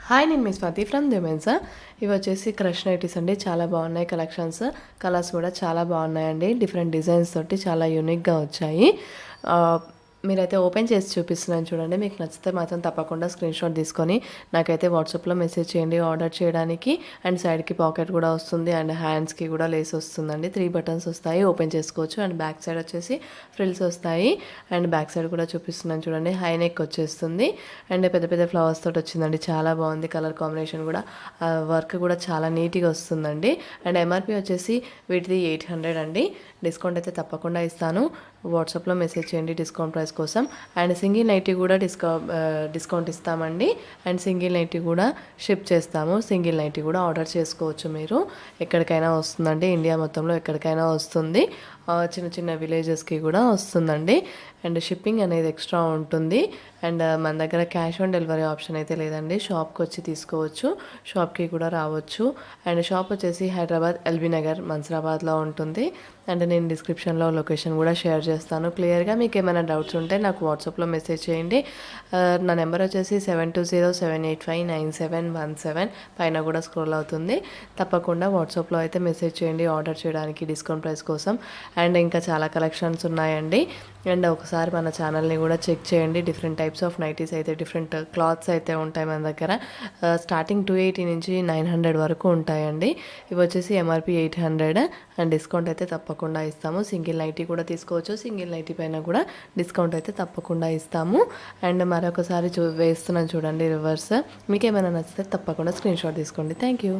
Hi, నేను మీ Swathi from దిమెన్సా. ఇవి వచ్చేసి క్రష్ నైటీస్ అండి. చాలా బాగున్నాయి కలెక్షన్స్. కలర్స్ కూడా చాలా బాగున్నాయండి. డిఫరెంట్ డిజైన్స్ తోటి చాలా యూనిక్గా వచ్చాయి. మీరైతే ఓపెన్ చేసి చూపిస్తున్నాను చూడండి. మీకు నచ్చితే మాత్రం తప్పకుండా స్క్రీన్ షాట్ తీసుకొని నాకైతే వాట్సాప్లో మెసేజ్ చేయండి ఆర్డర్ చేయడానికి. అండ్ సైడ్కి పాకెట్ కూడా వస్తుంది అండ్ హ్యాండ్స్కి కూడా లేస్ వస్తుందండి. 3 బటన్స్ వస్తాయి, ఓపెన్ చేసుకోవచ్చు. అండ్ బ్యాక్ సైడ్ వచ్చేసి ఫ్రిల్స్ వస్తాయి. అండ్ బ్యాక్ సైడ్ కూడా చూపిస్తున్నాను చూడండి. హై నెక్ వచ్చేస్తుంది అండ్ పెద్ద పెద్ద ఫ్లవర్స్ తోటి వచ్చిందండి. చాలా బాగుంది కలర్ కాంబినేషన్ కూడా. వర్క్ కూడా చాలా నీట్గా వస్తుందండి. అండ్ ఎంఆర్పి వచ్చేసి వీటిది 800 అండి. డిస్కౌంట్ అయితే తప్పకుండా ఇస్తాను. వాట్సాప్లో మెసేజ్ చేయండి డిస్కౌంట్ ప్రైస్ కోసం. అండ్ సింగిల్ నైటీ కూడా డిస్కౌంట్ ఇస్తామండి. అండ్ సింగిల్ నైటీ కూడా షిప్ చేస్తాము. సింగిల్ నైటీ కూడా ఆర్డర్ చేసుకోవచ్చు మీరు. ఎక్కడికైనా వస్తుందండి, ఇండియా మొత్తంలో ఎక్కడికైనా వస్తుంది. చిన్న చిన్న విలేజెస్కి కూడా వస్తుందండి. అండ్ షిప్పింగ్ అనేది ఎక్స్ట్రా ఉంటుంది. అండ్ మన దగ్గర క్యాష్ ఆన్ డెలివరీ ఆప్షన్ అయితే లేదండి. షాప్కి వచ్చి తీసుకోవచ్చు, షాప్కి కూడా రావచ్చు. అండ్ షాప్ వచ్చేసి హైదరాబాద్ ఎల్బీ నగర్ మన్సరాబాద్లో ఉంటుంది. అండ్ నేను డిస్క్రిప్షన్లో లొకేషన్ కూడా షేర్ చేస్తాను క్లియర్గా. మీకు ఏమైనా డౌట్స్ ఉంటే నాకు వాట్సాప్లో మెసేజ్ చేయండి. నా నెంబర్ వచ్చేసి 7207859717 పైన కూడా స్క్రోల్ అవుతుంది. తప్పకుండా వాట్సాప్లో అయితే మెసేజ్ చేయండి ఆర్డర్ చేయడానికి డిస్కౌంట్ ప్రైస్ కోసం. అండ్ ఇంకా చాలా కలెక్షన్స్ ఉన్నాయండి. అండ్ ఒకసారి మన ఛానల్ని కూడా చెక్ చేయండి. డిఫరెంట్ టైప్స్ ఆఫ్ నైటీస్ అయితే, డిఫరెంట్ క్లాత్స్ అయితే ఉంటాయి మన దగ్గర. స్టార్టింగ్ 280 నుంచి 900 వరకు ఉంటాయండి. ఇవి వచ్చేసి ఎంఆర్పి 800 అండ్ డిస్కౌంట్ అయితే తప్పకుండా ఇస్తాము. సింగిల్ నైటీ కూడా తీసుకోవచ్చు. సింగిల్ నైటీ పైన కూడా డిస్కౌంట్ అయితే తప్పకుండా ఇస్తాము. అండ్ మరొకసారి వేస్తున్నాను చూడండి రివర్స్. మీకు ఏమైనా నచ్చితే తప్పకుండా స్క్రీన్ షాట్ తీసుకోండి. Thank you.